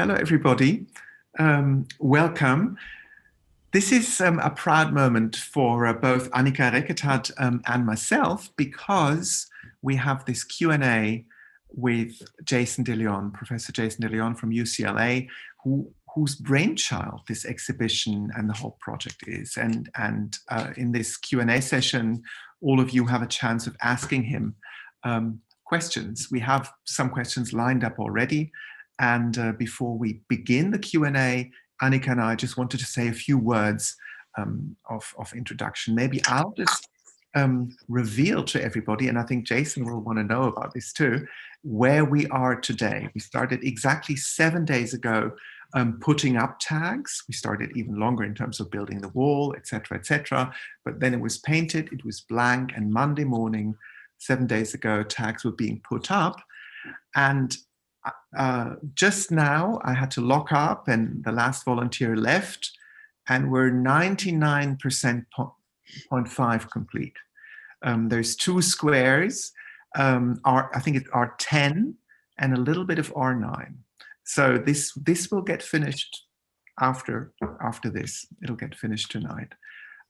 Hello, everybody. Welcome. This is a proud moment for both Annika Reketad and myself because we have this Q&A with Jason de León, Professor Jason de León from UCLA, whose brainchild this exhibition and the whole project is. And in this Q&A session, all of you have a chance of asking him questions. We have some questions lined up already. And before we begin the Q&A, Annika and I just wanted to say a few words of introduction. Maybe I'll just reveal to everybody, and I think Jason will want to know about this too, where we are today. We started exactly 7 days ago putting up tags. We started even longer in terms of building the wall, etc., etc. But then it was painted, it was blank, and Monday morning, 7 days ago, tags were being put up. And just now I had to lock up and the last volunteer left, and we're 99.5 complete. There's two squares, I think it's R10 and a little bit of R9. So this will get finished after this. It'll get finished tonight.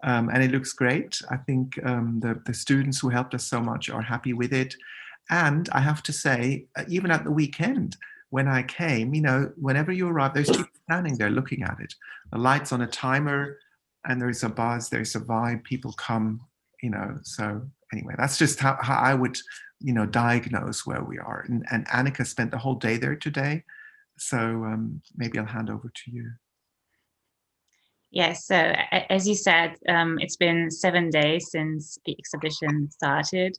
And it looks great. I think the students who helped us so much are happy with it. And I have to say, even at the weekend, when I came, whenever you arrive, there's people standing there looking at it. The light's on a timer, and there's a buzz, there's a vibe, people come, So anyway, that's just how I would, diagnose where we are. And Annika spent the whole day there today. So maybe I'll hand over to you. Yes, so as you said, it's been 7 days since the exhibition started.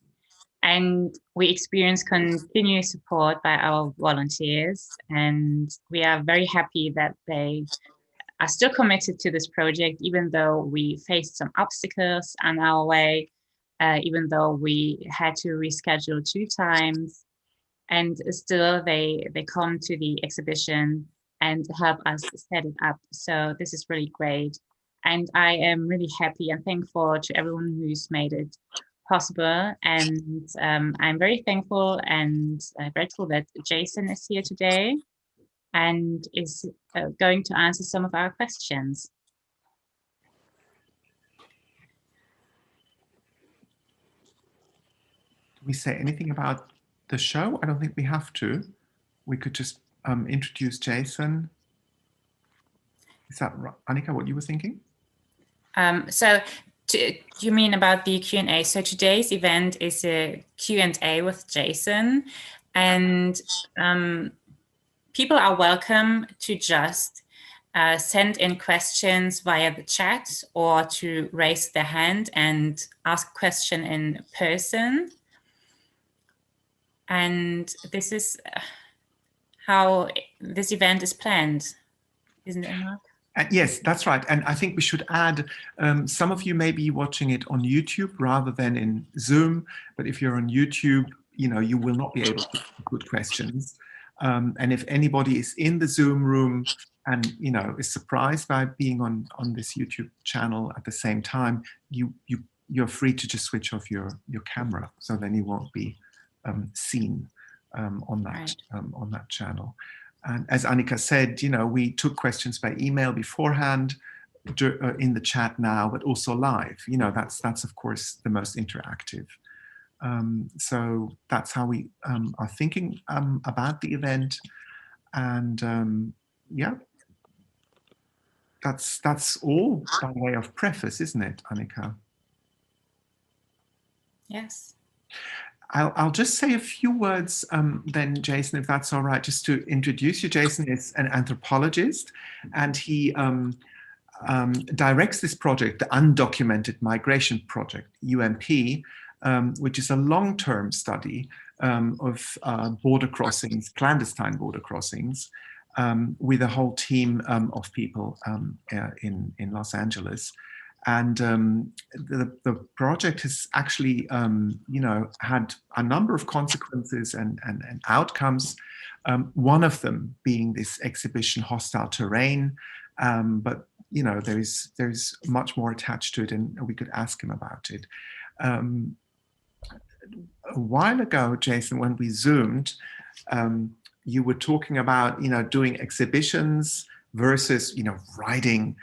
And we experience continuous support by our volunteers, and we are very happy that they are still committed to this project, even though we faced some obstacles on our way, even though we had to reschedule 2 times, and still they come to the exhibition and help us set it up. So this is really great. And I am really happy and thankful to everyone who's made it possible, and I'm very thankful and grateful that Jason is here today and is going to answer some of our questions. Do we say anything about the show? I don't think we have to. We could just introduce Jason. Is that right, Annika, what you were thinking? You mean about the Q&A? So today's event is a Q&A with Jason, and people are welcome to just send in questions via the chat or to raise their hand and ask a question in person. And this is how this event is planned, isn't it, Mark? Yes, that's right. And I think we should add, some of you may be watching it on YouTube rather than in Zoom. But if you're on YouTube, you will not be able to put questions. And if anybody is in the Zoom room and, is surprised by being on this YouTube channel at the same time, you're free to just switch off your camera. So then you won't be seen on that channel. And as Annika said, we took questions by email beforehand, in the chat now, but also live. That's of course the most interactive. So that's how we are thinking about the event. And yeah, that's all by way of preface, isn't it, Annika? Yes. I'll just say a few words then, Jason, if that's all right, just to introduce you. Jason is an anthropologist, and he directs this project, the Undocumented Migration Project, UMP, which is a long-term study of border crossings, clandestine border crossings, with a whole team of people in Los Angeles. And the project has actually, had a number of consequences and outcomes. One of them being this exhibition, Hostile Terrain. But there's much more attached to it, and we could ask him about it. A while ago, Jason, when we Zoomed, you were talking about, doing exhibitions versus, writing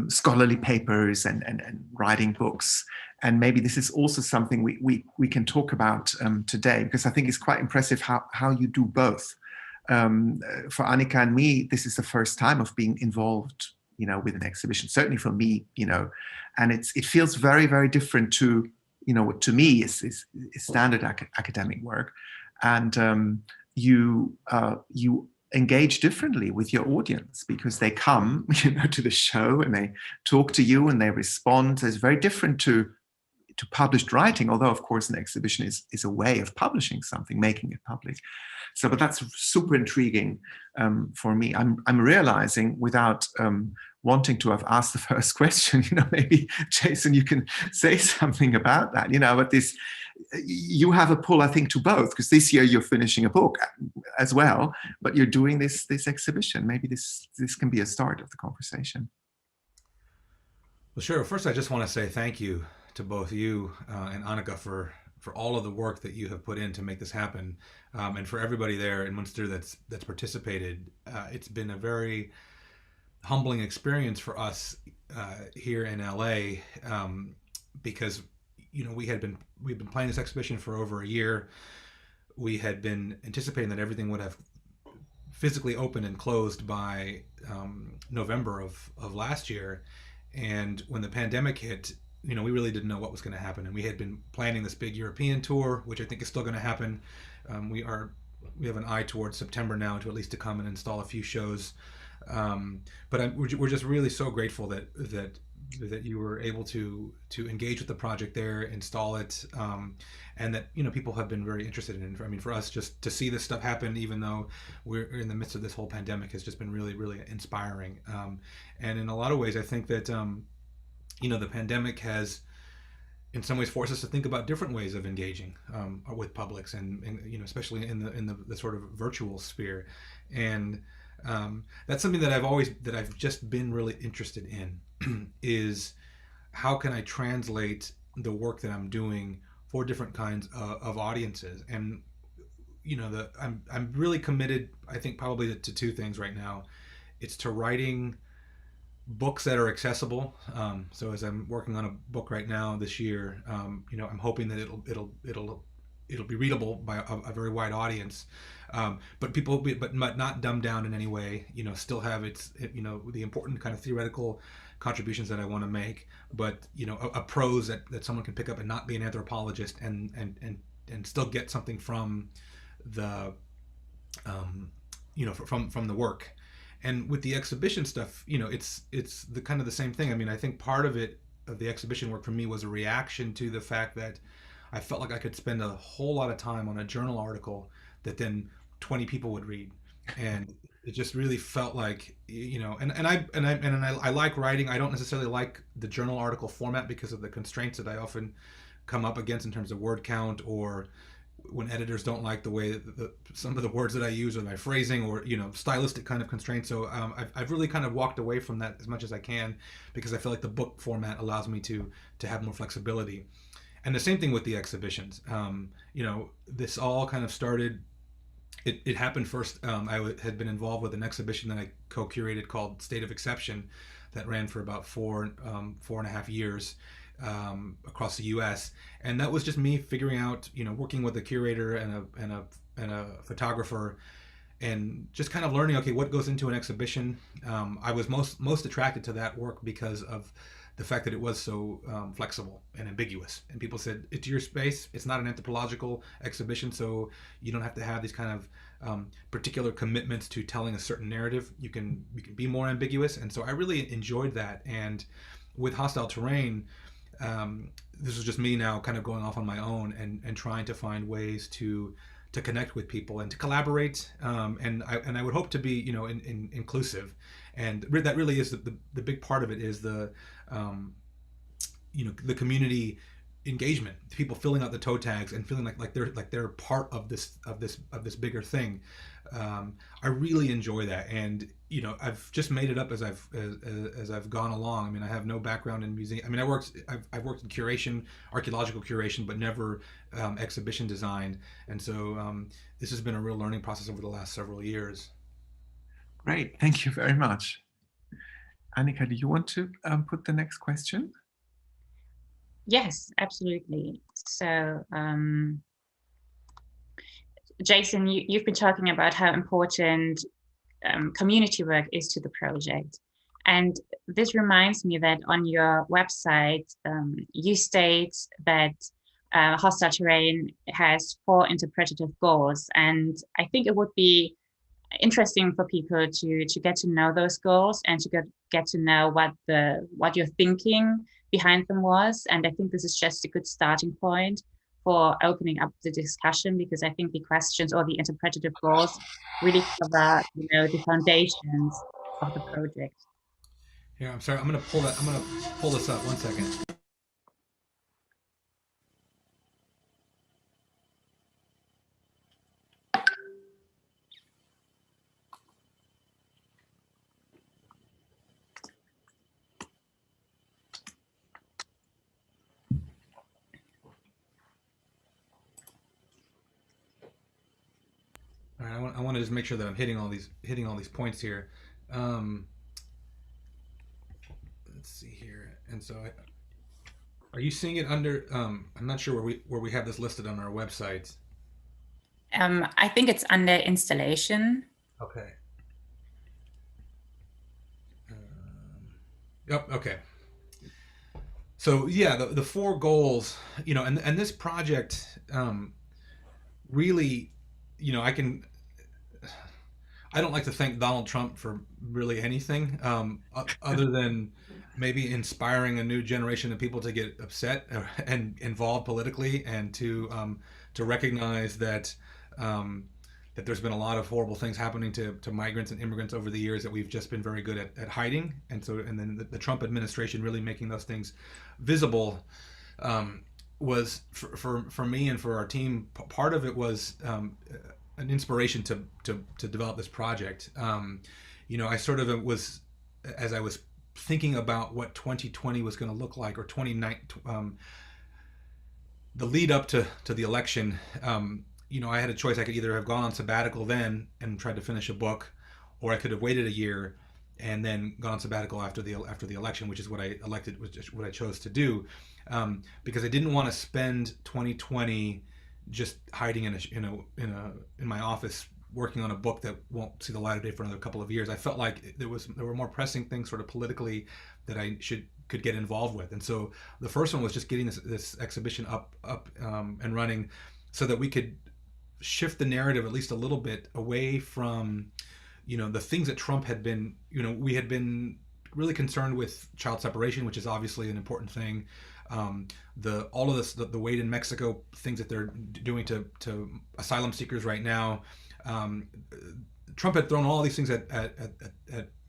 scholarly papers and writing books. And maybe this is also something we can talk about today, because I think it's quite impressive how you do both. For Annika and me, this is the first time of being involved, with an exhibition. Certainly for me, and it feels very, very different to, what to me is standard academic work, and you engage differently with your audience, because they come, to the show and they talk to you and they respond. It's very different to published writing, although of course an exhibition is a way of publishing something, making it public. So, but that's super intriguing for me. I'm realizing, without wanting to have asked the first question, maybe Jason, you can say something about that. But this, you have a pull, I think, to both, because this year you're finishing a book as well, but you're doing this exhibition. Maybe this can be a start of the conversation. Well, sure. First, I just want to say thank you to both you and Annika for all of the work that you have put in to make this happen, and for everybody there in Münster that's participated. It's been a very humbling experience for us here in LA, because we've been planning this exhibition for over a year. We had been anticipating that everything would have physically opened and closed by November of last year, and when the pandemic hit, we really didn't know what was going to happen, and we had been planning this big European tour, which I think is still going to happen. We have an eye towards September now to at least to come and install a few shows. But we're just really so grateful that you were able to engage with the project there, install it, and that people have been very interested in it. I mean, for us, just to see this stuff happen, even though we're in the midst of this whole pandemic, has just been really, really inspiring. And in a lot of ways, I think that the pandemic has, in some ways, forced us to think about different ways of engaging with publics, and especially in the sort of virtual sphere. And that's something that I've just been really interested in is how can I translate the work that I'm doing for different kinds of audiences. And I'm really committed, I think, probably to two things right now. It's to writing books that are accessible. So as I'm working on a book right now this year, I'm hoping that it'll be readable by a very wide audience, but not dumbed down in any way. Still have the important kind of theoretical contributions that I want to make, but a prose that someone can pick up and not be an anthropologist, and still get something from the from the work. And with the exhibition stuff, it's the kind of the same thing. I mean, I think part of the exhibition work for me was a reaction to the fact that I felt like I could spend a whole lot of time on a journal article that then 20 people would read, and it just really felt like, and I like writing. I don't necessarily like the journal article format because of the constraints that I often come up against in terms of word count, or when editors don't like the way some of the words that I use, or my phrasing, or stylistic kind of constraints. So I've really kind of walked away from that as much as I can, because I feel like the book format allows me to have more flexibility. And the same thing with the exhibitions. This all kind of started. It happened first. I had been involved with an exhibition that I co-curated called State of Exception, that ran for about 4.5 years. Across the U.S., and that was just me figuring out, working with a curator and a photographer, and just kind of learning, okay, what goes into an exhibition. I was most attracted to that work because of the fact that it was so flexible and ambiguous. And people said, it's your space. It's not an anthropological exhibition, so you don't have to have these kind of particular commitments to telling a certain narrative. You can be more ambiguous, and so I really enjoyed that. And with Hostile Terrain, this is just me now kind of going off on my own and trying to find ways to connect with people and to collaborate, and I would hope to be inclusive, and that really is the big part of it, is the community engagement, people filling out the toe tags and feeling like they're part of this bigger thing. I really enjoy that, and I've just made it up as I've gone along. I mean, I have no background in museum. I mean, I've worked in curation, archaeological curation, but never exhibition design, and so this has been a real learning process over the last several years. Great, thank you very much. Annika, do you want to put the next question? Yes, absolutely. So, Jason, you've been talking about how important community work is to the project. And this reminds me that on your website, you state that hostile terrain has 4 interpretative goals. And I think it would be interesting for people to get to know those goals and to get to know what your thinking behind them was. And I think this is just a good starting point for opening up the discussion, because I think the questions or the interpretative goals really cover, the foundations of the project. Here, I'm sorry. I'm gonna pull this up. 1 second. All right, I want to just make sure that I'm hitting all these points here. Let's see here, and so are you seeing it under? I'm not sure where we have this listed on our website. I think it's under installation. Okay. Yep. Okay. So yeah, the 4 goals, and this project really, I don't like to thank Donald Trump for really anything other than maybe inspiring a new generation of people to get upset and involved politically, and to recognize that that there's been a lot of horrible things happening to migrants and immigrants over the years that we've just been very good at hiding, and then the Trump administration really making those things visible was for me and for our team. Part of it was an inspiration to develop this project. I sort of was, as I was thinking about what 2020 was going to look like, or 2019, the lead up to the election. I had a choice. I could either have gone on sabbatical then and tried to finish a book, or I could have waited a year and then gone on sabbatical after the election, which is what I elected, which is what I chose to do, because I didn't want to spend 2020 just hiding in my office working on a book that won't see the light of day for another couple of years. I felt like there were more pressing things sort of politically that I could get involved with. And so the first one was just getting this exhibition up and running, so that we could shift the narrative at least a little bit away from the things that Trump had been. We had been really concerned with child separation, which is obviously an important thing. All of this, the Wade in Mexico things that they're doing to asylum seekers right now. Trump had thrown all these things at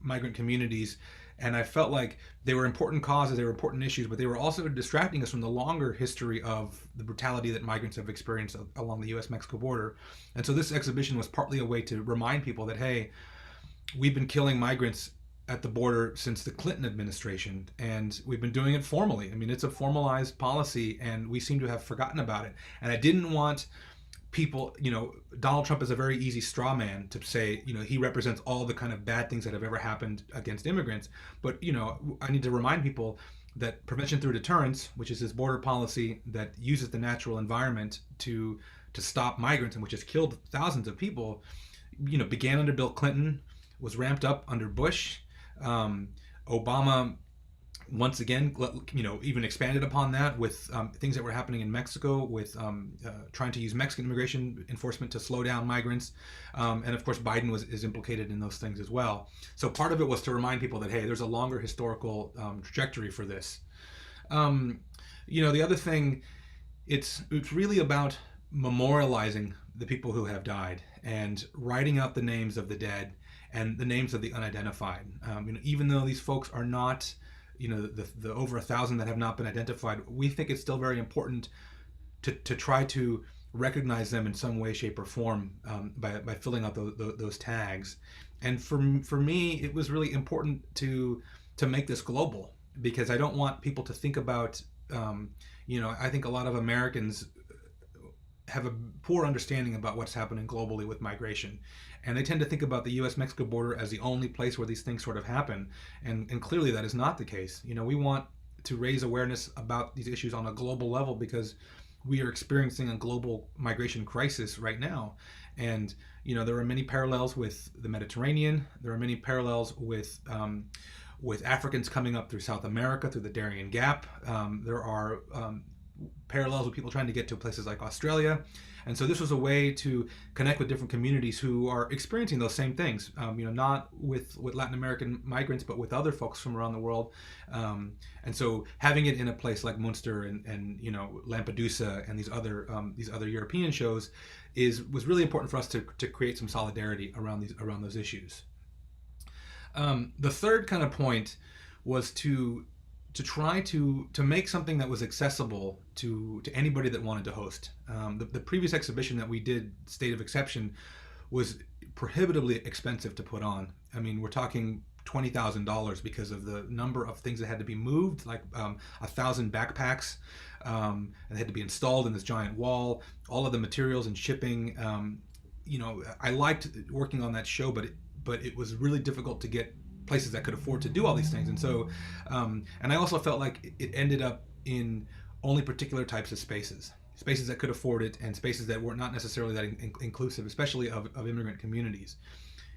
migrant communities, and I felt like they were important causes, they were important issues, but they were also distracting us from the longer history of the brutality that migrants have experienced along the U.S.-Mexico border. And so this exhibition was partly a way to remind people that, hey, we've been killing migrants at the border since the Clinton administration, and we've been doing it formally. I mean, it's a formalized policy, and we seem to have forgotten about it. And I didn't want people, Donald Trump is a very easy straw man to say, he represents all the kind of bad things that have ever happened against immigrants. But, I need to remind people that prevention through deterrence, which is this border policy that uses the natural environment to stop migrants and which has killed thousands of people, began under Bill Clinton, was ramped up under Bush. Obama, once again, even expanded upon that with things that were happening in Mexico, with trying to use Mexican immigration enforcement to slow down migrants. And of course, Biden is implicated in those things as well. So part of it was to remind people that, hey, there's a longer historical trajectory for this. The other thing, it's really about memorializing the people who have died and writing out the names of the dead and the names of the unidentified. Even though these folks are not, the over 1,000 that have not been identified, we think it's still very important to try to recognize them in some way, shape, or form by filling out those tags. And for me, it was really important to make this global, because I don't want people to think about, I think a lot of Americans have a poor understanding about what's happening globally with migration. And they tend to think about the US-Mexico border as the only place where these things sort of happen. And clearly that is not the case. We want to raise awareness about these issues on a global level, because we are experiencing a global migration crisis right now. And, there are many parallels with the Mediterranean. There are many parallels with Africans coming up through South America, through the Darien Gap. There are parallels with people trying to get to places like Australia. And so this was a way to connect with different communities who are experiencing those same things, not with Latin American migrants, but with other folks from around the world. And so having it in a place like Münster and Lampedusa and these other European shows was really important for us to create some solidarity around those issues. The third kind of point was to try to make something that was accessible to anybody that wanted to host. The previous exhibition that we did, State of Exception, was prohibitively expensive to put on. I mean, we're talking $20,000 because of the number of things that had to be moved, like 1,000 backpacks, and they had to be installed in this giant wall, all of the materials and shipping. I liked working on that show, but it was really difficult to get places that could afford to do all these things. And so, and I also felt like it ended up in only particular types of spaces that could afford it, and spaces that were not necessarily that inclusive, especially of immigrant communities.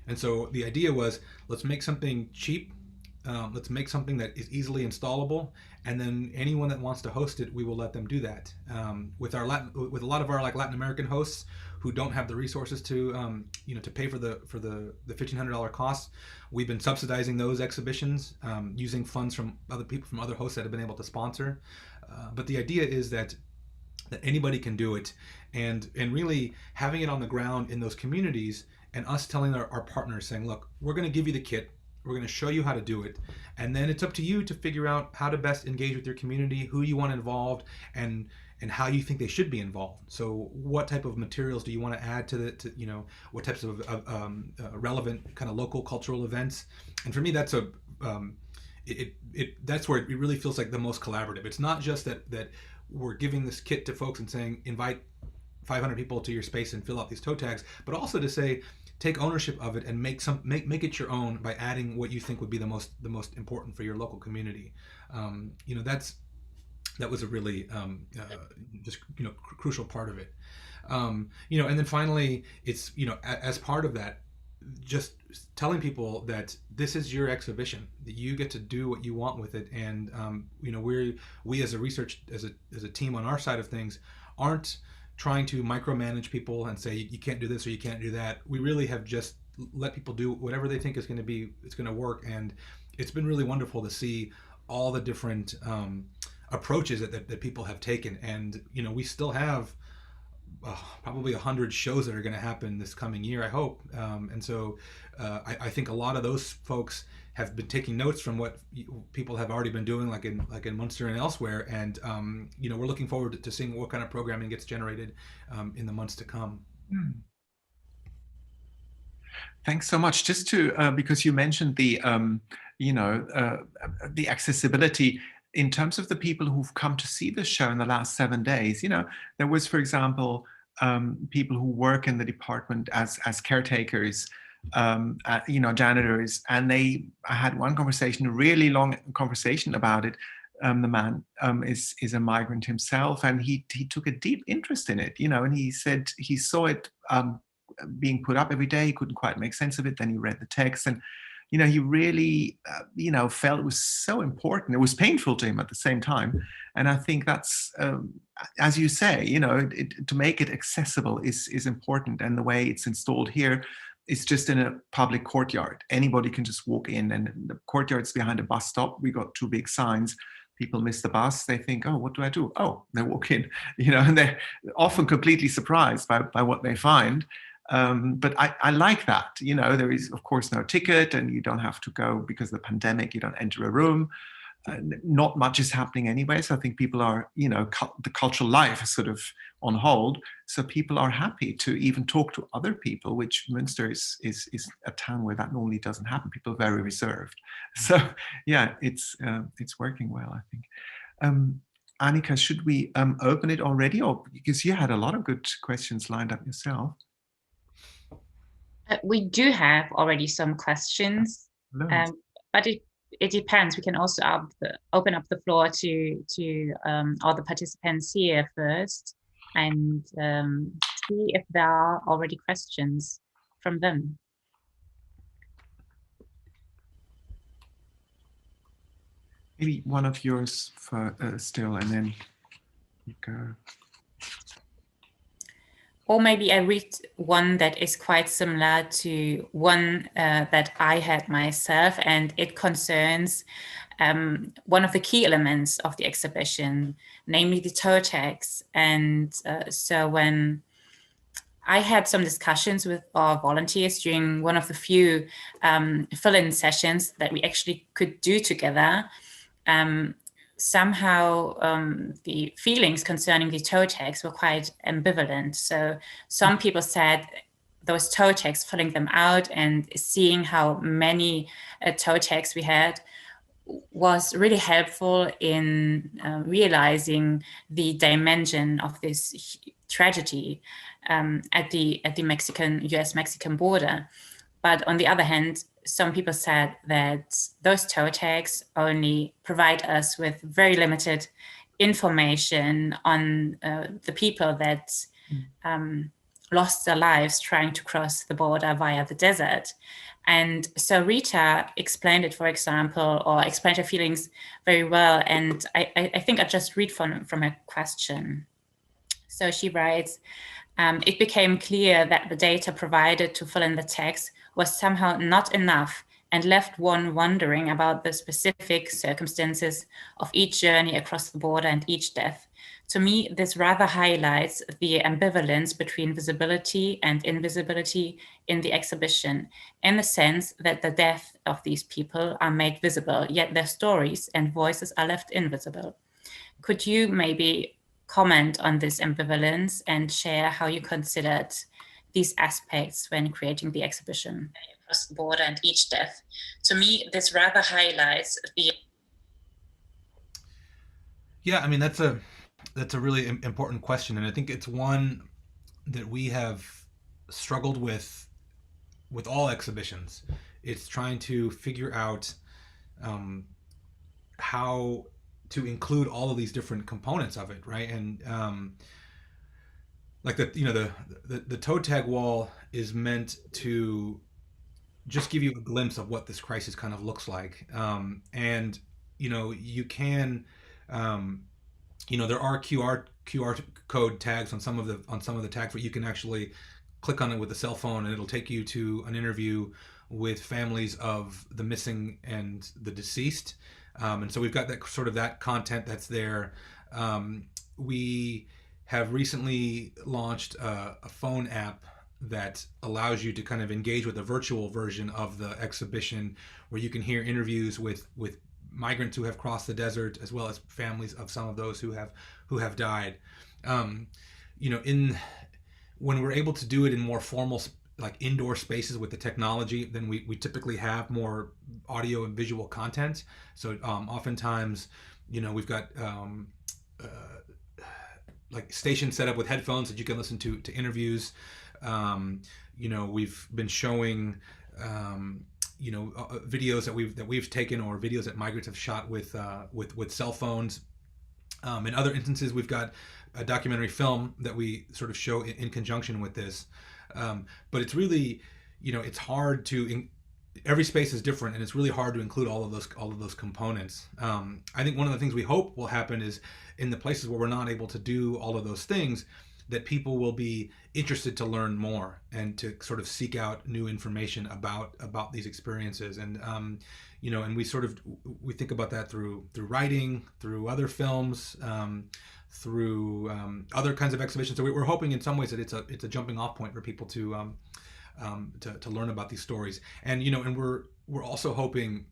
And so the idea was, let's make something cheap, let's make something that is easily installable, and then anyone that wants to host it, we will let them do that. With a lot of our Latin American hosts who don't have the resources to pay for the $1,500 cost, we've been subsidizing those exhibitions using funds from other people, from other hosts that have been able to sponsor. But the idea is that anybody can do it, and really having it on the ground in those communities, and us telling our partners, saying, look, we're going to give you the kit, we're going to show you how to do it, and then it's up to you to figure out how to best engage with your community, who you want involved, and how you think they should be involved. So what type of materials do you want to add to what types of relevant kind of local cultural events? And for me, that's that's where it really feels like the most collaborative. It's not just that we're giving this kit to folks and saying, invite 500 people to your space and fill out these toe tags, but also to say, take ownership of it and make it your own by adding what you think would be the most important for your local community. That was a really crucial part of it. And then finally, it's as part of that, just telling people that this is your exhibition, that you get to do what you want with it, and we as a team on our side of things aren't trying to micromanage people and say you can't do this or you can't do that. We really have just let people do whatever they think it's going to work, and it's been really wonderful to see all the different approaches that people have taken. And we still have probably 100 shows that are going to happen this coming year, I hope. And so I think a lot of those folks have been taking notes from what people have already been doing, like in Münster and elsewhere. And we're looking forward to seeing what kind of programming gets generated in the months to come. Thanks so much. Just to because you mentioned the accessibility. In terms of the people who've come to see the show in the last 7 days, there was, for example, people who work in the department as caretakers, janitors, and I had one conversation, a really long conversation about it. The man is a migrant himself, and he took a deep interest in it, and he said he saw it being put up every day. He couldn't quite make sense of it. Then he read the text, and he really, felt it was so important. It was painful to him at the same time. And I think that's, as you say, to make it accessible is important. And the way it's installed here is just in a public courtyard. Anybody can just walk in, and the courtyard's behind a bus stop. We got 2 big signs. People miss the bus. They think, oh, what do I do? Oh, they walk in, and they're often completely surprised by what they find. But I like that, there is, of course, no ticket, and you don't have to go because of the pandemic, you don't enter a room. not much is happening anyway. So I think people are, the cultural life is sort of on hold. So people are happy to even talk to other people, which Münster is a town where that normally doesn't happen. People are very reserved. So yeah, it's working well, I think. Annika, should we open it already, or because you had a lot of good questions lined up yourself? We do have already some questions, but it depends. We can also open up the floor to all the participants here first and see if there are already questions from them. Maybe one of yours for still, and then you go. Or maybe I read one that is quite similar to one that I had myself, and it concerns one of the key elements of the exhibition, namely the toe tags. And so when I had some discussions with our volunteers during one of the few fill-in sessions that we actually could do together, somehow the feelings concerning the toe tags were quite ambivalent. So some people said those toe tags, filling them out and seeing how many toe tags we had was really helpful in realizing the dimension of this tragedy at the US-Mexican border. But on the other hand, some people said that those toe tags only provide us with very limited information on the people that lost their lives trying to cross the border via the desert. And so Rita explained it, for example, or explained her feelings very well. And I think I'll just read from her question. So she writes, it became clear that the data provided to fill in the text was somehow not enough and left one wondering about the specific circumstances of each journey across the border and each death. To me, this rather highlights the ambivalence between visibility and invisibility in the exhibition, in the sense that the death of these people are made visible, yet their stories and voices are left invisible. Could you maybe comment on this ambivalence and share how you considered these aspects when creating the exhibition across the border and each death? To me, this rather highlights the... Yeah, I mean, that's a really important question, and I think it's one that we have struggled with all exhibitions. It's trying to figure out how to include all of these different components of it, right? And like the toe tag wall is meant to just give you a glimpse of what this crisis kind of looks like, and you can. There are QR code tags on some of the tags where you can actually click on it with a cell phone and it'll take you to an interview with families of the missing and the deceased. And so we've got that content that's there. We have recently launched a phone app that allows you to kind of engage with a virtual version of the exhibition, where you can hear interviews with migrants who have crossed the desert, as well as families of some of those who have died. When we're able to do it in more formal, like indoor spaces with the technology, then we typically have more audio and visual content. So oftentimes, we've got like stations set up with headphones that you can listen to interviews. We've been showing videos that we've taken, or videos that migrants have shot with cell phones. In other instances, we've got a documentary film that we sort of show in conjunction with this. But it's really, it's hard to. Every space is different, and it's really hard to include all of those components. I think one of the things we hope will happen is, in the places where we're not able to do all of those things, that people will be interested to learn more and to sort of seek out new information about these experiences. And and we think about that through writing, through other films, through other kinds of exhibitions. So we're hoping in some ways that it's a jumping off point for people to learn about these stories. And and we're also hoping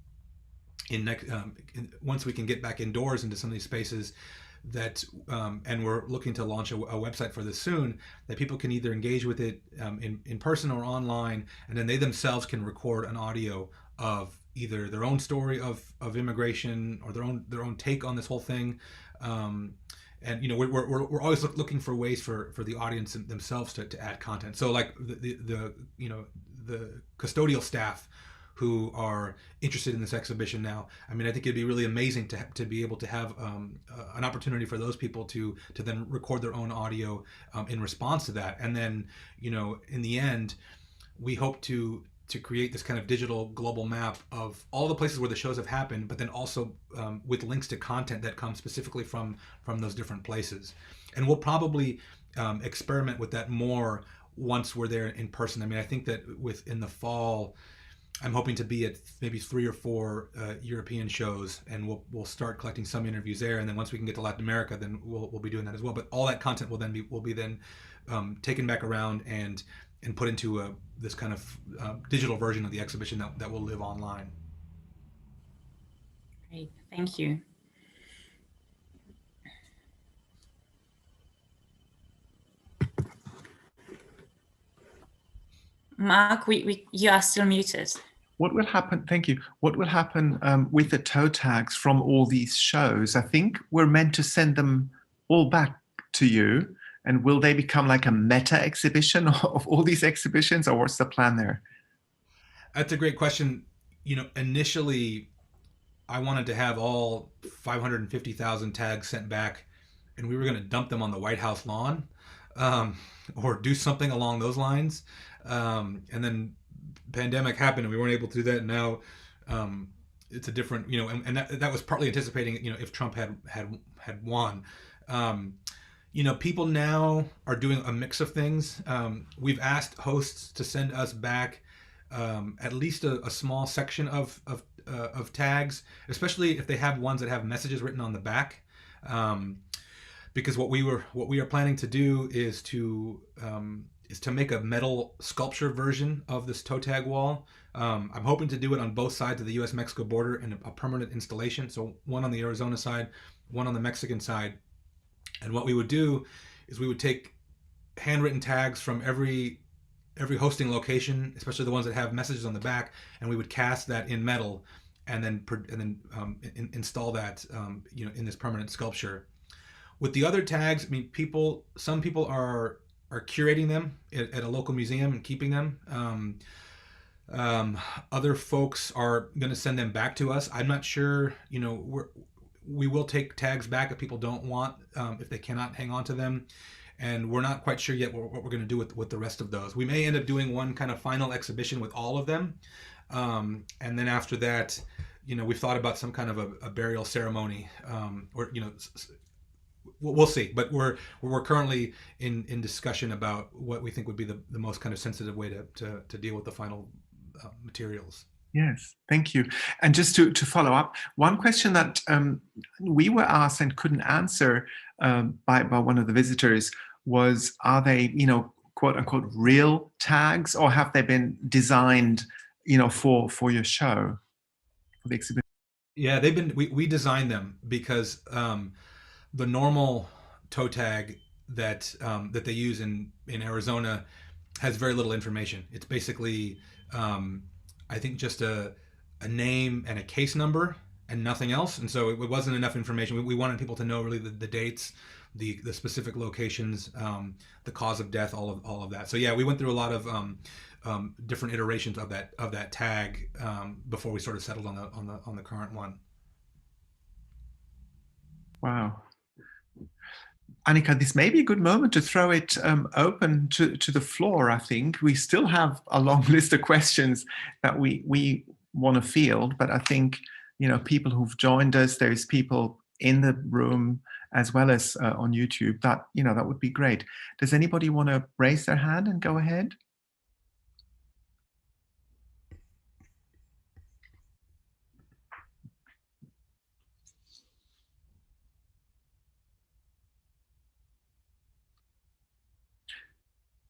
once we can get back indoors into some of these spaces, that and we're looking to launch a website for this soon, that people can either engage with it in person or online, and then they themselves can record an audio of either their own story of immigration or their own take on this whole thing. And we're always looking for ways for the audience themselves to add content. So like the custodial staff who are interested in this exhibition now. I mean, I think it'd be really amazing to be able to have an opportunity for those people to then record their own audio in response to that. And then, in the end, we hope to create this kind of digital global map of all the places where the shows have happened, but then also with links to content that comes specifically from those different places. And we'll probably experiment with that more once we're there in person. I mean, I think that in the fall, I'm hoping to be at maybe 3 or 4 European shows, and we'll start collecting some interviews there. And then once we can get to Latin America, then we'll be doing that as well. But all that content will be taken back around and put into this kind of digital version of the exhibition that will live online. Great, thank you. Mark, you are still muted. What will happen? Thank you. What will happen with the toe tags from all these shows? I think we're meant to send them all back to you. And will they become like a meta exhibition of all these exhibitions, or what's the plan there? That's a great question. Initially, I wanted to have all 550,000 tags sent back, and we were going to dump them on the White House lawn, or do something along those lines. And then pandemic happened and we weren't able to do that. And now it's a different, and that was partly anticipating, if Trump had won. People now are doing a mix of things. We've asked hosts to send us back at least a small section of tags, especially if they have ones that have messages written on the back. Because what we are planning to do is to make a metal sculpture version of this toe tag wall. I'm hoping to do it on both sides of the U.S.-Mexico border in a permanent installation. So one on the Arizona side, one on the Mexican side. And what we would do is we would take handwritten tags from every hosting location, especially the ones that have messages on the back, and we would cast that in metal, and then install that in this permanent sculpture. With the other tags, I mean, some people are curating them at a local museum and keeping them. Other folks are going to send them back to us. I'm not sure. We will take tags back if people don't want, if they cannot hang on to them. And we're not quite sure yet what we're going to do with the rest of those. We may end up doing one kind of final exhibition with all of them. And then after that, we've thought about some kind of a burial ceremony, or, we'll see. But we're currently in discussion about what we think would be the most kind of sensitive way to deal with the final materials. Yes, thank you. And just to follow up, one question that we were asked and couldn't answer by one of the visitors was, are they, quote unquote, real tags, or have they been designed, for your show, for the exhibition? Yeah, we designed them because the normal toe tag that they use in Arizona has very little information. It's basically I think just a name and a case number and nothing else. And so it wasn't enough information. We wanted people to know really the dates, the specific locations, the cause of death, all of that. So yeah, we went through a lot of different iterations of that tag before we sort of settled on the current one. Wow. Annika, this may be a good moment to throw it open to the floor. I think we still have a long list of questions that we want to field, but I think, people who've joined us, there's people in the room as well as on YouTube, that would be great. Does anybody want to raise their hand and go ahead?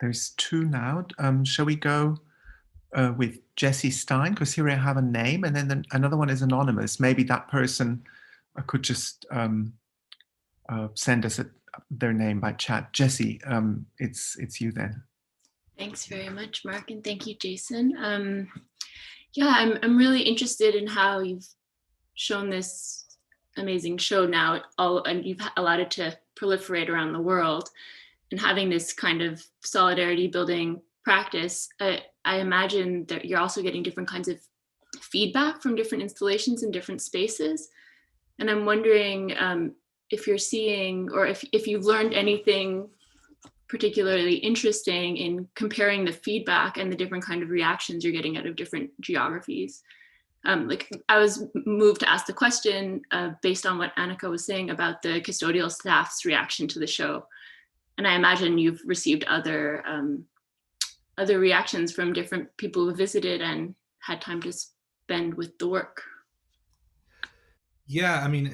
There's two now. Shall we go with Jesse Stein, because here I have a name, and then another one is anonymous. Maybe that person could just send us their name by chat. Jesse, it's you then. Thanks very much, Mark, and thank you, Jason. Yeah, I'm really interested in how you've shown this amazing show now, and you've allowed it to proliferate around the world, and having this kind of solidarity building practice. I imagine that you're also getting different kinds of feedback from different installations in different spaces, and I'm wondering if you're seeing, or if you've learned anything particularly interesting in comparing the feedback and the different kind of reactions you're getting out of different geographies. Like, I was moved to ask the question based on what Annika was saying about the custodial staff's reaction to the show. And I imagine you've received other reactions from different people who visited and had time to spend with the work. Yeah, I mean,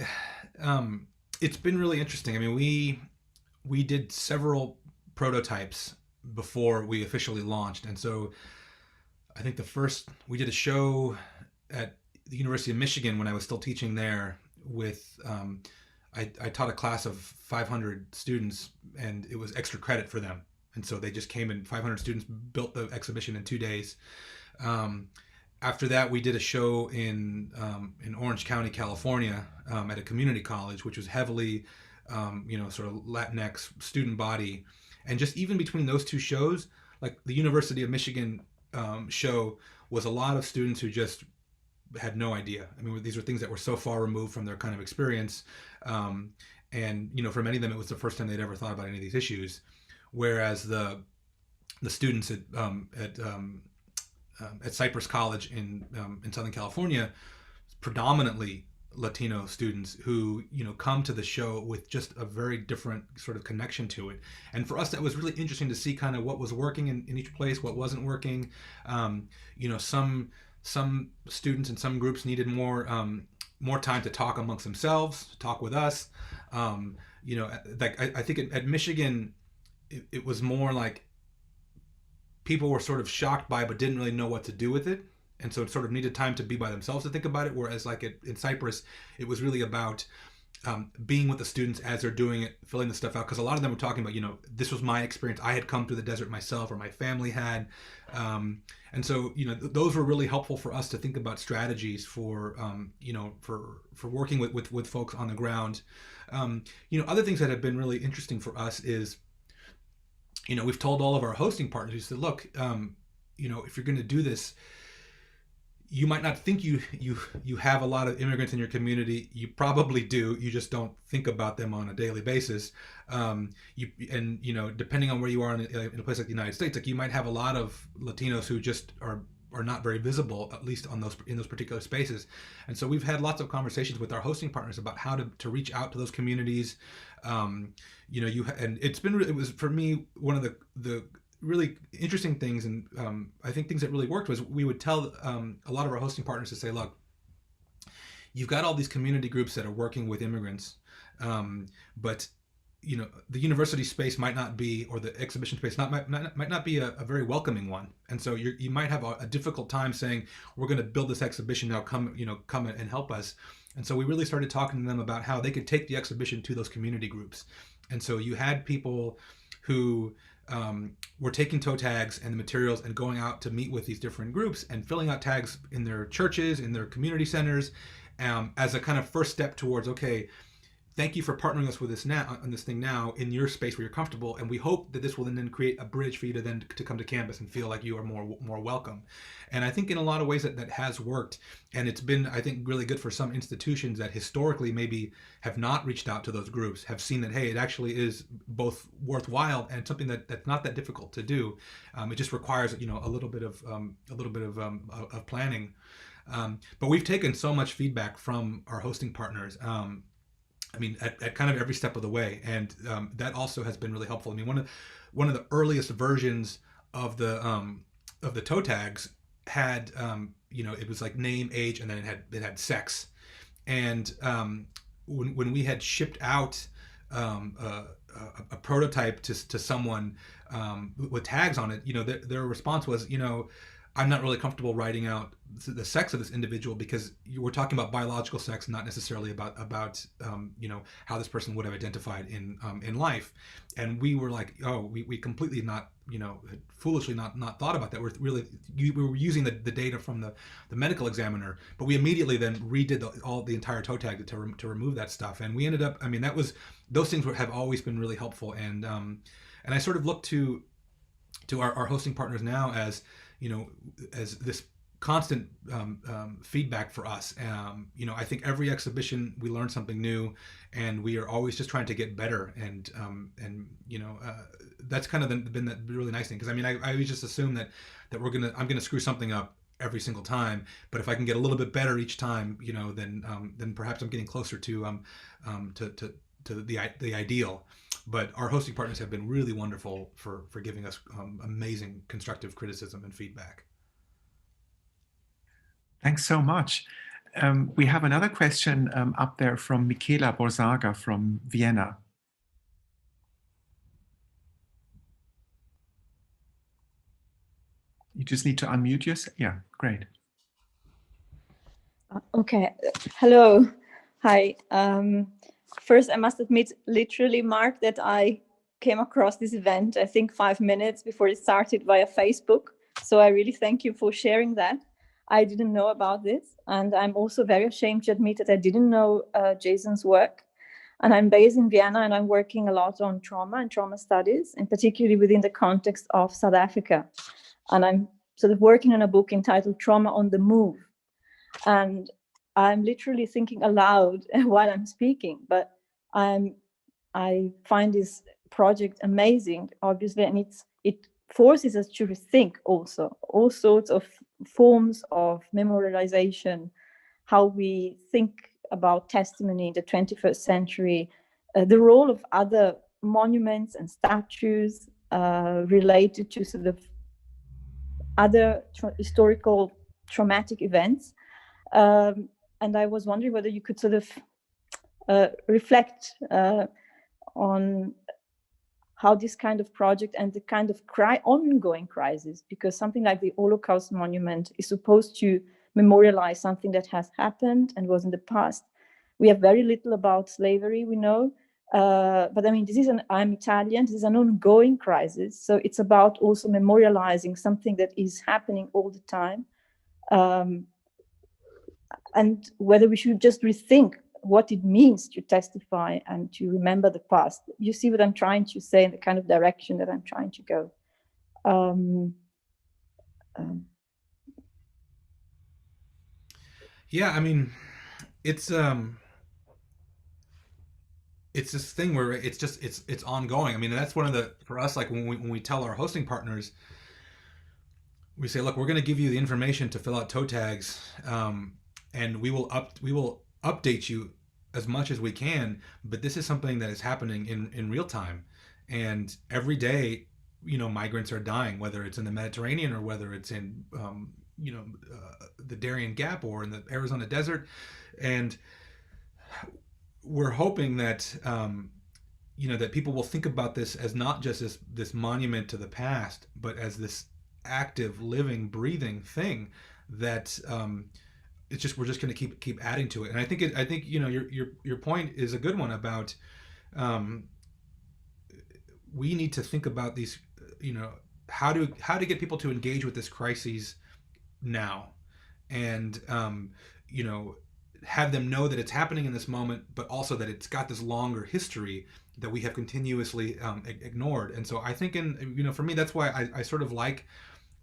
it's been really interesting. I mean, we did several prototypes before we officially launched, and so I think we did a show at the University of Michigan when I was still teaching there with I taught a class of 500 students, and it was extra credit for them, and so they just came in. 500 students built the exhibition in 2 days. After that, we did a show in Orange County, California, at a community college, which was heavily sort of Latinx student body. And just even between those two shows, like the University of Michigan show was a lot of students who just had no idea. I mean, these are things that were so far removed from their kind of experience. And, for many of them, it was the first time they'd ever thought about any of these issues. Whereas the students at Cypress College in Southern California, predominantly Latino students who come to the show with just a very different sort of connection to it. And for us, that was really interesting to see kind of what was working in each place, what wasn't working. Some students and some groups needed more time to talk amongst themselves, to talk with us. Like I think at Michigan, it was more like people were sort of shocked by it, but didn't really know what to do with it. And so it sort of needed time to be by themselves to think about it. Whereas like in Cyprus, it was really about being with the students as they're doing it, filling the stuff out. Because a lot of them were talking about, this was my experience. I had come through the desert myself, or my family had. And so, those were really helpful for us to think about strategies for working with folks on the ground. Other things that have been really interesting for us is, we've told all of our hosting partners, we said, look, if you're going to do this, you might not think you have a lot of immigrants in your community. You probably do. You just don't think about them on a daily basis. Depending on where you are in a place like the United States, like you might have a lot of Latinos who just are not very visible, at least in those particular spaces. And so we've had lots of conversations with our hosting partners about how to reach out to those communities. And it was for me one of the really interesting things, and I think things that really worked was we would tell a lot of our hosting partners to say, look, you've got all these community groups that are working with immigrants, but the university space might not be, or the exhibition space might not be a very welcoming one, and so you might have a difficult time saying, we're going to build this exhibition now, come and help us. And so we really started talking to them about how they could take the exhibition to those community groups. And so you had people who were taking toe tags and the materials and going out to meet with these different groups and filling out tags in their churches, in their community centers, as a kind of first step towards, okay, thank you for partnering us with this now on this thing now in your space where you're comfortable, and we hope that this will then create a bridge for you to come to campus and feel like you are more welcome. And I think in a lot of ways that has worked, and it's been, I think, really good for some institutions that historically maybe have not reached out to those groups, have seen that, hey, it actually is both worthwhile and something that's not that difficult to do. It just requires a little bit of planning. But we've taken so much feedback from our hosting partners. At kind of every step of the way, and that also has been really helpful. I mean, one of the earliest versions of the toe tags had it was like name, age, and then it had sex. And when we had shipped out a prototype to someone with tags on it, their response was, I'm not really comfortable writing out the sex of this individual, because you were talking about biological sex, not necessarily about how this person would have identified in life. And we were like, oh, we completely not, foolishly not thought about that. We were using the data from the medical examiner, but we immediately then redid the entire toe tag to remove that stuff. And we ended up, those things have always been really helpful. And I sort of look to our hosting partners now as this constant feedback for us. I think every exhibition we learn something new, and we are always just trying to get better. And that's kind of been the really nice thing, because I always just assume that I'm gonna screw something up every single time, but if I can get a little bit better each time, then perhaps I'm getting closer to the ideal. But our hosting partners have been really wonderful for giving us amazing constructive criticism and feedback. Thanks so much. We have another question up there from Michela Borzaga from Vienna. You just need to unmute yourself. Yeah, great. Okay. Hello. Hi. First, I must admit, literally, Mark, that I came across this event, I think 5 minutes before it started, via Facebook. So I really thank you for sharing that. I didn't know about this. And I'm also very ashamed to admit that I didn't know Jason's work. And I'm based in Vienna, and I'm working a lot on trauma and trauma studies, and particularly within the context of South Africa. And I'm sort of working on a book entitled Trauma on the Move. And I'm literally thinking aloud while I'm speaking, but I find this project amazing, obviously, and it forces us to rethink also all sorts of forms of memorialization, how we think about testimony in the 21st century, the role of other monuments and statues related to sort of other historical traumatic events. And I was wondering whether you could sort of reflect on how this kind of project and the kind of ongoing crisis, because something like the Holocaust Monument is supposed to memorialize something that has happened and was in the past. We have very little about slavery, we know, but I'm Italian, this is an ongoing crisis. So it's about also memorializing something that is happening all the time. And whether we should just rethink what it means to testify and to remember the past. You see what I'm trying to say, and the kind of direction that I'm trying to go. Yeah, it's this thing where it's ongoing. That's one of the, for us, like when we tell our hosting partners, we say, look, we're going to give you the information to fill out toe tags, and we will update you as much as we can, but this is something that is happening in real time. And every day, migrants are dying, whether it's in the Mediterranean or whether it's in, the Darien Gap or in the Arizona desert. And we're hoping that, that people will think about this as not just this monument to the past, but as this active, living, breathing thing that, we're just going to keep adding to it. And I think your point is a good one about we need to think about these, how to get people to engage with this crisis now, and have them know that it's happening in this moment, but also that it's got this longer history that we have continuously ignored. And so I think for me, that's why I sort of like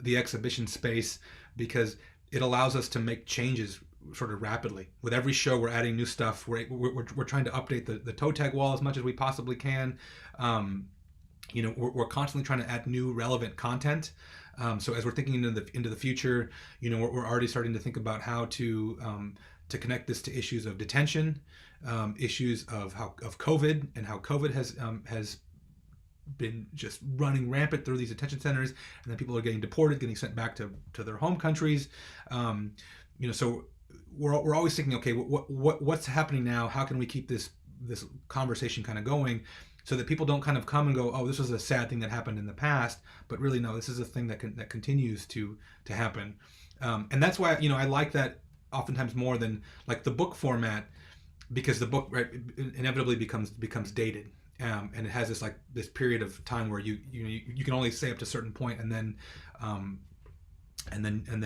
the exhibition space, because it allows us to make changes sort of rapidly. With every show, we're adding new stuff. We're trying to update the toe tag wall as much as we possibly can. We're constantly trying to add new relevant content. So as we're thinking into the future, we're already starting to think about how to connect this to issues of detention, issues of COVID, and how COVID has been just running rampant through these detention centers, and then people are getting deported, getting sent back to their home countries. So we're always thinking, okay, what's happening now? How can we keep this conversation kind of going, so that people don't kind of come and go, oh, this was a sad thing that happened in the past, but really no, this is a thing that continues to happen. And that's why, I like that oftentimes more than like the book format, because the book, right, inevitably becomes dated. And it has this period of time where you can only say up to a certain point, and then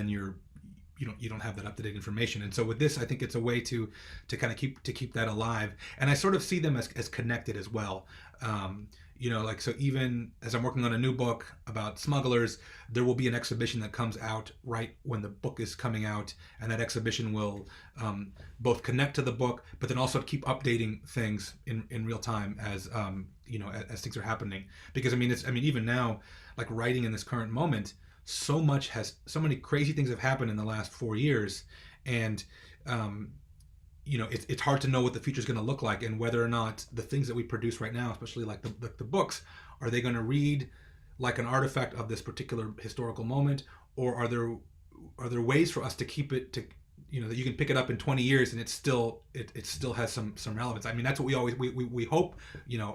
you don't have that up-to-date information. And so with this, I think it's a way to kind of keep that alive. And I sort of see them as connected as well. So even as I'm working on a new book about smugglers, there will be an exhibition that comes out right when the book is coming out, and that exhibition will both connect to the book, but then also keep updating things in real time as as things are happening. Because even now, like writing in this current moment, so many crazy things have happened in the last 4 years, and it's hard to know what the future is going to look like, and whether or not the things that we produce right now, especially like the books, are they going to read like an artifact of this particular historical moment, or are there ways for us to keep it to that you can pick it up in 20 years and it still has some relevance. I mean, that's what we hope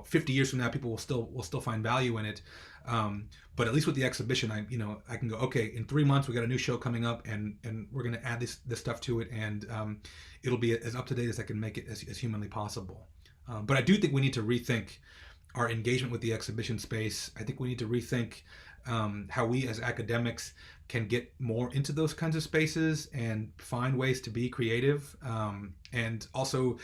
50 years from now people will still find value in it. But at least with the exhibition, I can go, okay, in 3 months we got a new show coming up, and we're going to add this stuff to it, and it'll be as up to date as I can make it as humanly possible. But I do think we need to rethink our engagement with the exhibition space. I think we need to rethink how we as academics can get more into those kinds of spaces and find ways to be creative, and also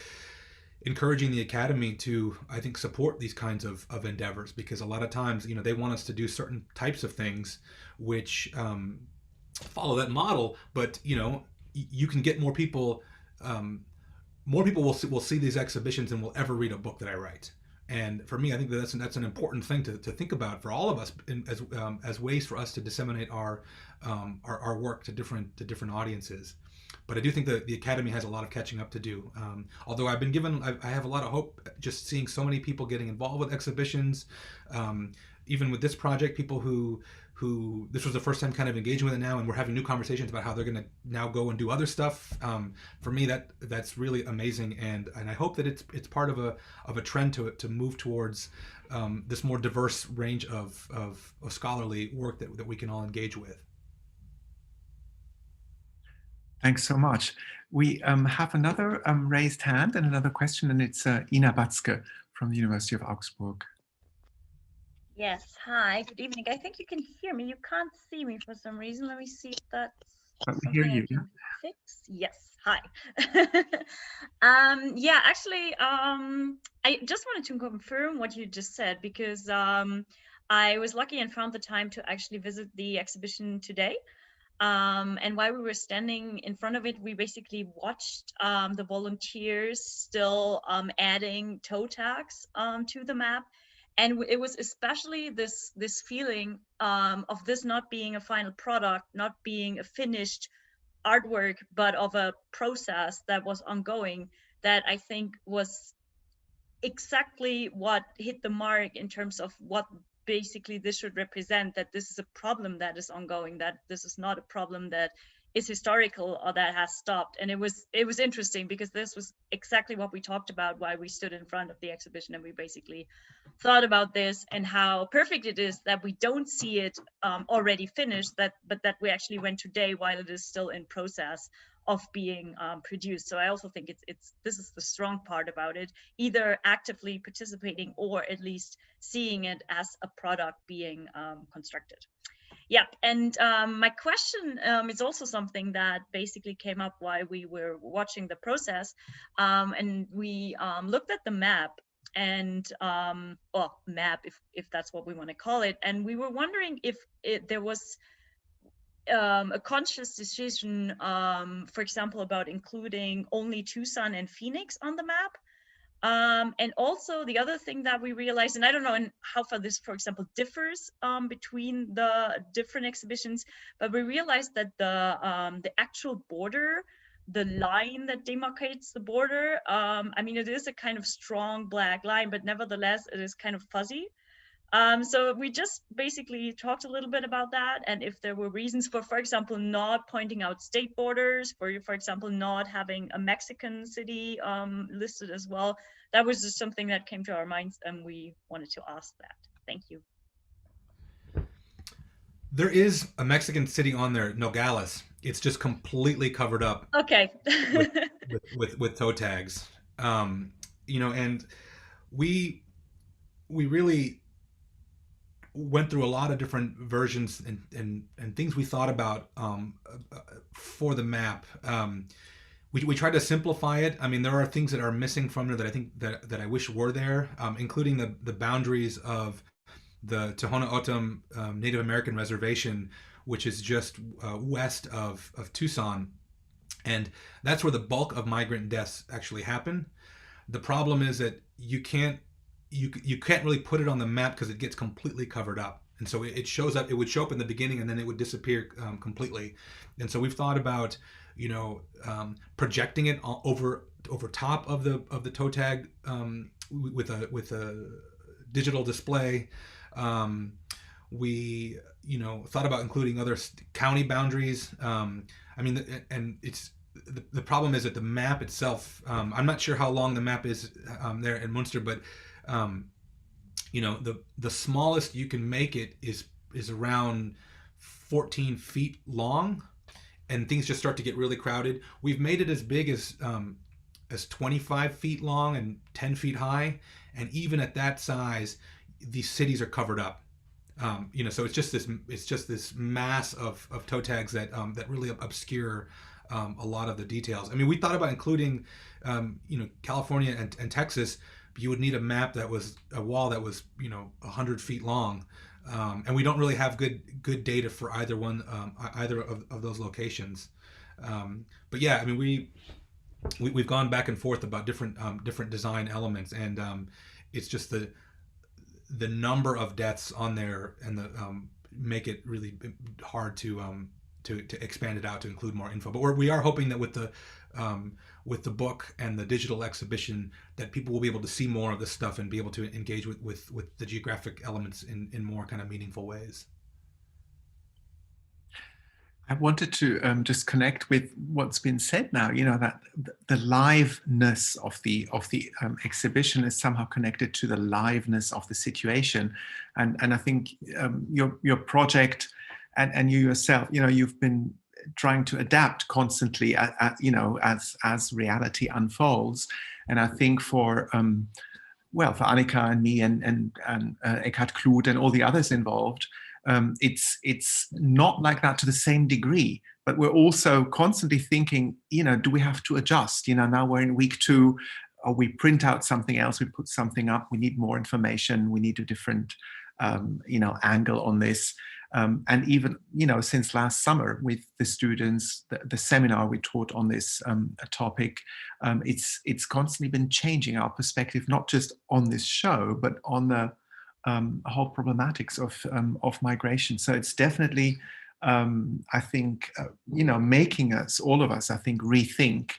encouraging the academy to, I think, support these kinds of endeavors, because a lot of times, they want us to do certain types of things which follow that model, but you can get more people will see these exhibitions than will ever read a book that I write. And for me, I think that's an important thing to think about for all of us, as ways for us to disseminate our work to different audiences. But I do think that the Academy has a lot of catching up to do. Although I have a lot of hope just seeing so many people getting involved with exhibitions. Even with this project, people who this was the first time kind of engaging with it now, and we're having new conversations about how they're going to now go and do other stuff. For me, that's really amazing, and I hope that it's part of a trend to move towards this more diverse range of scholarly work that we can all engage with. Thanks so much. We have another raised hand and another question, and it's Ina Batzke from the University of Augsburg. Yes, hi, good evening. I think you can hear me. You can't see me for some reason. Let me see if that's We hear you. I can fix. Yes, hi. Yeah, actually, I just wanted to confirm what you just said, because I was lucky and found the time to actually visit the exhibition today. And while we were standing in front of it, we basically watched the volunteers still adding toe tags to the map. And it was especially this feeling of this not being a final product, not being a finished artwork, but of a process that was ongoing, that I think was exactly what hit the mark in terms of what basically this should represent, that this is a problem that is ongoing, that this is not a problem that is historical or that has stopped. And it was interesting, because this was exactly what we talked about while we stood in front of the exhibition, and we basically thought about this and how perfect it is that we don't see it already finished, but that we actually went today while it is still in process of being produced. So I also think this is the strong part about it, either actively participating or at least seeing it as a product being constructed. Yeah, and my question is also something that basically came up while we were watching the process, and we looked at the map, and map, if that's what we want to call it, and we were wondering if there was a conscious decision, for example, about including only Tucson and Phoenix on the map. And also the other thing that we realized, and I don't know how far this, for example, differs between the different exhibitions, but we realized that the actual border, the line that demarcates the border, I mean, it is a kind of strong black line, but nevertheless, it is kind of fuzzy. So we just basically talked a little bit about that, and if there were reasons for example, not pointing out state borders, for example, not having a Mexican city listed as well. That was just something that came to our minds, and we wanted to ask that. Thank you. There is a Mexican city on there, Nogales. It's just completely covered up. Okay. with toe tags, you know, and we really went through a lot of different versions and things we thought about for the map. We tried to simplify it. I mean, there are things that are missing from there that I think that I wish were there, including the boundaries of the Tohono O'odham Native American Reservation, which is just west of Tucson. And that's where the bulk of migrant deaths actually happen. The problem is that you can't really put it on the map because it gets completely covered up. And so it shows up, it would show up in the beginning and then it would disappear completely. And so we've thought about, you know, projecting it over top of the toe tag with a digital display. We, you know, thought about including other county boundaries. I mean, and it's the problem is that the map itself. I'm not sure how long the map is there in Münster, but you know, the smallest you can make it is around 14 feet long, and things just start to get really crowded. We've made it as big as 25 feet long and 10 feet high, and even at that size, these cities are covered up. You know, so it's just this mass of toe tags that really obscure a lot of the details. I mean, we thought about including, you know, California and Texas. But you would need a map that was a wall that was, you know, 100 feet long, and we don't really have good data for either one, either of those locations. But yeah, I mean, we've gone back and forth about different design elements, and it's just the number of deaths on there and the make it really hard to expand it out to include more info. But we are hoping that with the book and the digital exhibition, that people will be able to see more of this stuff and be able to engage with the geographic elements in more kind of meaningful ways. I wanted to just connect with what's been said now. You know, that the liveness of the exhibition is somehow connected to the liveness of the situation, and I think your project and you yourself, you know, you've been trying to adapt constantly, you know, as reality unfolds. And I think for Annika and me and Eckhard Kluth and all the others involved, it's not like that to the same degree, but we're also constantly thinking, you know, do we have to adjust? You know, now we're in week 2, or we print out something else, we put something up, we need more information, we need a different, you know, angle on this. And even, you know, since last summer with the students, the seminar we taught on this topic, it's constantly been changing our perspective, not just on this show, but on the whole problematics of migration. So it's definitely, I think, you know, making us, all of us, I think, rethink,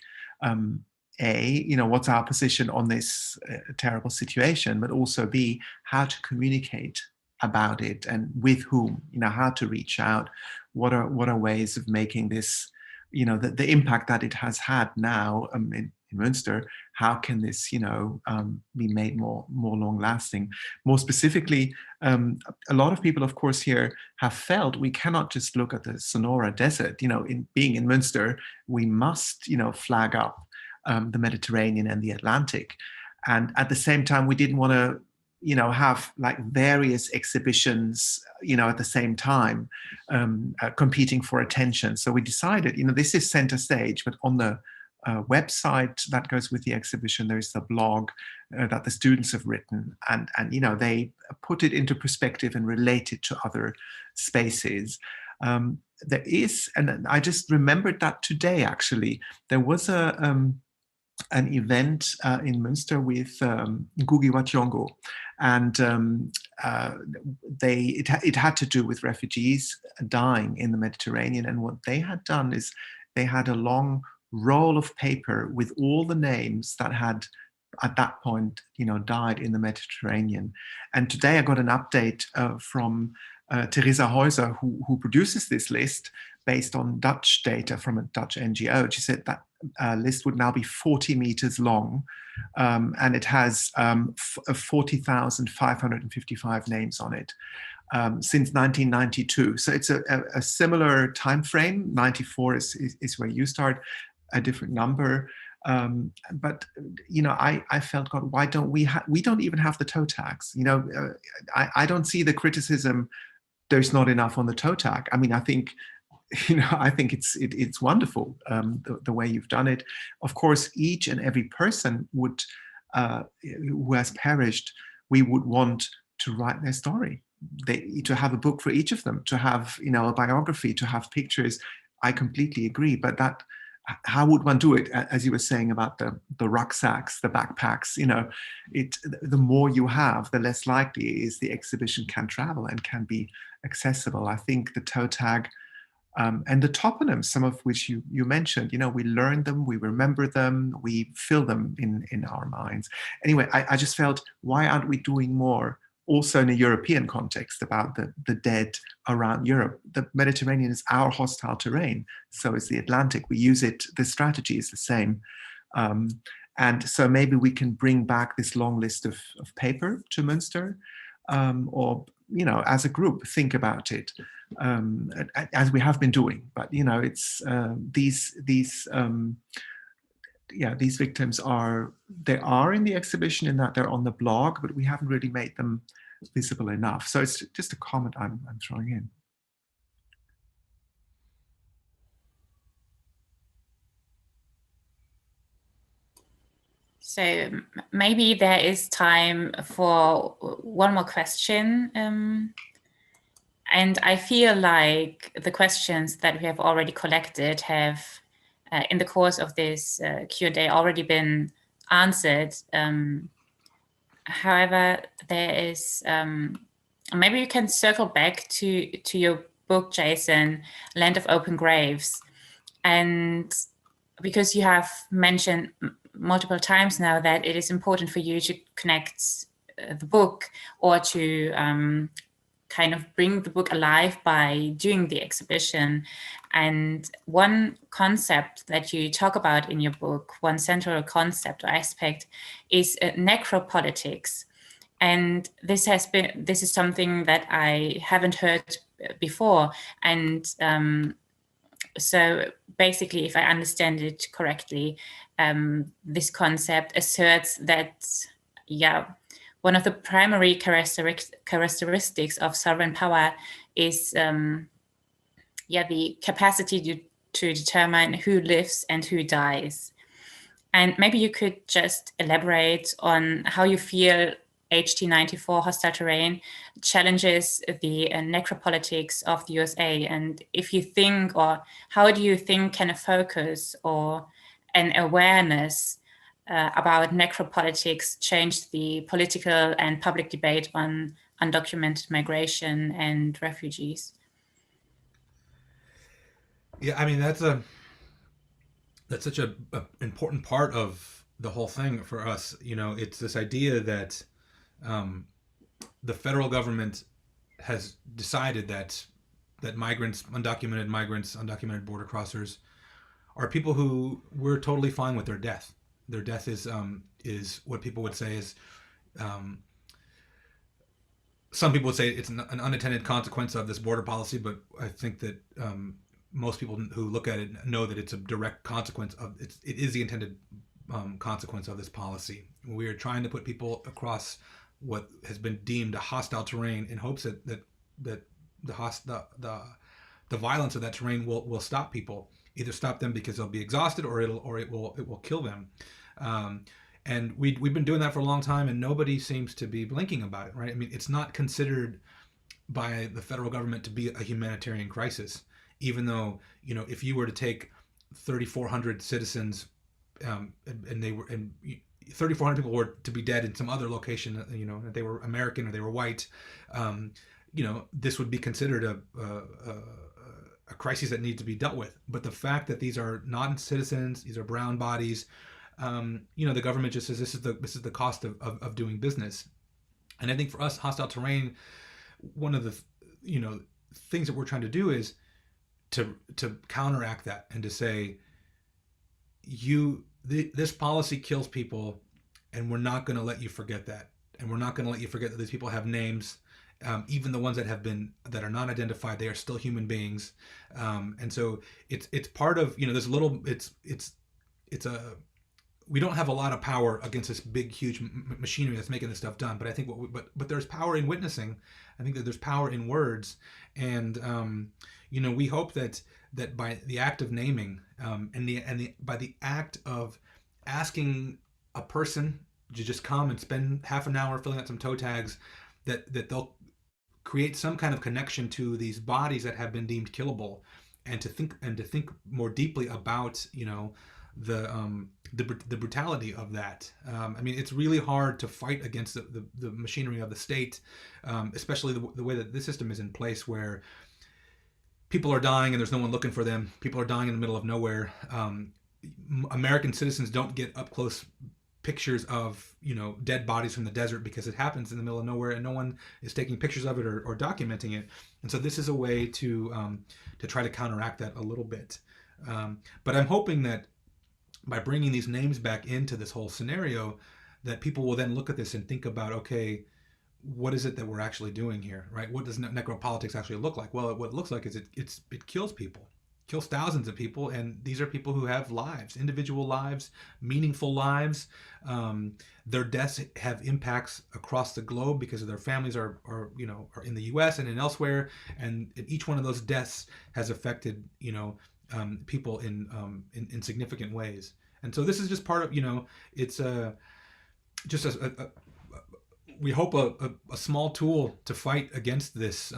you know, what's our position on this terrible situation, but also B, how to communicate about it and with whom, you know, how to reach out, what are ways of making this, you know, the impact that it has had now in Münster, how can this, you know, be made more long lasting? More specifically, a lot of people, of course, here have felt we cannot just look at the Sonora Desert. You know, in being in Münster, we must, you know, flag up the Mediterranean and the Atlantic, and at the same time, we didn't want to, you know, have like various exhibitions, you know, at the same time, competing for attention. So we decided, you know, this is center stage, but on the website that goes with the exhibition, there is a blog that the students have written, and you know, they put it into perspective and relate it to other spaces. There is, and I just remembered that today actually, there was an event in Münster with Ngugi wa Thiong'o, and it had to do with refugees dying in the Mediterranean. And what they had done is they had a long roll of paper with all the names that had at that point, died in the Mediterranean. And today I got an update from Theresa Heuser, who produces this list based on Dutch data from a Dutch NGO. She said that list would now be 40 meters long, and it has 40,555 names on it. Since 1992. So it's a similar time frame. 94 is where you start, a different number. But I felt, God, why don't we don't even have the toe tags? I don't see the criticism. There's not enough on the toe tag. I mean, I think it's wonderful, the way you've done it. Of course, each and every person who has perished, we would want to write their story. To have a book for each of them, to have a biography, to have pictures. I completely agree. But how would one do it? As you were saying about the rucksacks, the backpacks, the more you have, the less likely is the exhibition can travel and can be accessible. I think the toe tag and the toponyms, some of which you mentioned, we learn them, we remember them, we feel them in our minds. Anyway, I just felt, why aren't we doing more also in a European context about the dead around Europe? The Mediterranean is our hostile terrain, so is the Atlantic. We use it, the strategy is the same. And so maybe we can bring back this long list of paper to Münster, or, as a group, think about it, as we have been doing. But, it's these victims are in the exhibition in that they're on the blog, but we haven't really made them visible enough. So it's just a comment I'm throwing in. So maybe there is time for one more question. And I feel like the questions that we have already collected have, in the course of this Q&A, already been answered. However, there is, maybe you can circle back to your book, Jason, Land of Open Graves. And because you have mentioned multiple times now that it is important for you to connect the book, or to kind of bring the book alive by doing the exhibition. And one concept that you talk about in your book, one central concept or aspect, is necropolitics. And this is something that I haven't heard before. And so basically, if I understand it correctly, this concept asserts that, one of the primary characteristics of sovereign power is, the capacity to determine who lives and who dies. And maybe you could just elaborate on how you feel HT94, Hostile Terrain, challenges the necropolitics of the USA, and if you think, or how do you think can a focus or an awareness about necropolitics change the political and public debate on undocumented migration and refugees? Yeah, I mean, that's such a important part of the whole thing for us. It's this idea that the federal government has decided that migrants, undocumented border crossers, are people who we're totally fine with their death. Their death is what people would say is, some people would say it's an unintended consequence of this border policy, but I think that most people who look at it know that it's a direct consequence of it. It is the intended consequence of this policy. We are trying to put people across what has been deemed a hostile terrain in hopes that the violence of that terrain will stop people, either stop them because they'll be exhausted, or it will kill them. And we've been doing that for a long time, and nobody seems to be blinking about it, right? I mean, it's not considered by the federal government to be a humanitarian crisis, even though, if you were to take 3,400 citizens, and 3,400 people were to be dead in some other location, they were American or they were white, this would be considered a crisis that needs to be dealt with. But the fact that these are non-citizens, these are brown bodies, the government just says this is the cost of doing business. And I think for us, hostile terrain, one of the things that we're trying to do is to counteract that and to say, this policy kills people, and we're not going to let you forget that, and we're not going to let you forget that these people have names. Even the ones that are not identified, they are still human beings, and so it's part of there's a little we don't have a lot of power against this big huge machinery that's making this stuff done, but I think but there's power in witnessing. I think that there's power in words, and we hope that by the act of naming, by the act of asking a person to just come and spend half an hour filling out some toe tags, that they'll create some kind of connection to these bodies that have been deemed killable, and to think more deeply about the brutality of that. I mean, it's really hard to fight against the machinery of the state, especially the way that this system is in place, where people are dying and there's no one looking for them. People are dying in the middle of nowhere. American citizens don't get up close pictures of dead bodies from the desert because it happens in the middle of nowhere and no one is taking pictures of it or documenting it. And so this is a way to try to counteract that a little bit. But I'm hoping that by bringing these names back into this whole scenario, that people will then look at this and think about, okay, what is it that we're actually doing here, right? What does necropolitics actually look like? Well, what it looks like is it kills people. Kills thousands of people, and these are people who have lives, individual lives, meaningful lives. Their deaths have impacts across the globe because of their families are in the U.S. and in elsewhere, and each one of those deaths has affected people in significant ways. And so this is just part of it's we hope a small tool to fight against this